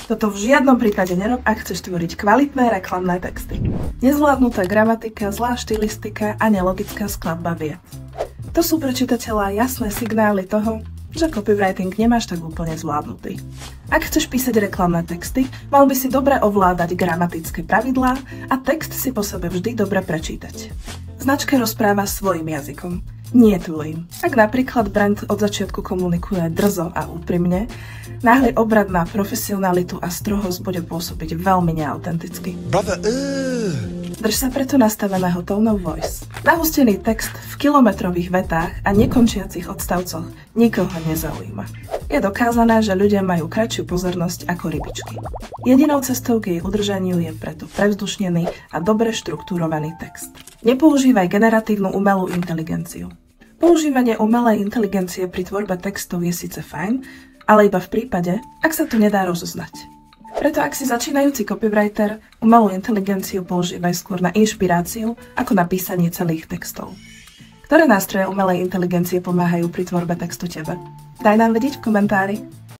Toto v žiadnom prípade nerob, ak chceš tvoriť kvalitné reklamné texty. Nezvládnutá gramatika, zlá štilistika a nelogická skladba viet. To sú pre čitateľa jasné signály toho, že copywriting nemáš tak úplne zvládnutý. Ak chceš písať reklamné texty, mal by si dobre ovládať gramatické pravidlá a text si po sebe vždy dobre prečítať. Značka rozpráva svojím jazykom, nie tvojím. Ak napríklad brand od začiatku komunikuje drzo a úprimne, náhly obrad na profesionalitu a strohosť bude pôsobiť veľmi neautenticky. Drž sa preto nastaveného tone of voice. Nahustený text v kilometrových vetách a nekončiacich odstavcoch nikoho nezaujíma. Je dokázané, že ľudia majú kratšiu pozornosť ako rybičky. Jedinou cestou k jej udržaniu je preto prevzdušnený a dobre štruktúrovaný text. Nepoužívaj generatívnu umelú inteligenciu. Používanie umelej inteligencie pri tvorbe textov je síce fajn, ale iba v prípade, ak sa to nedá rozoznať. Preto ak si začínajúci copywriter, umelú inteligenciu používaj skôr na inšpiráciu ako na písanie celých textov. Ktoré nástroje umelej inteligencie pomáhajú pri tvorbe textu tebe? Daj nám vedieť v komentári.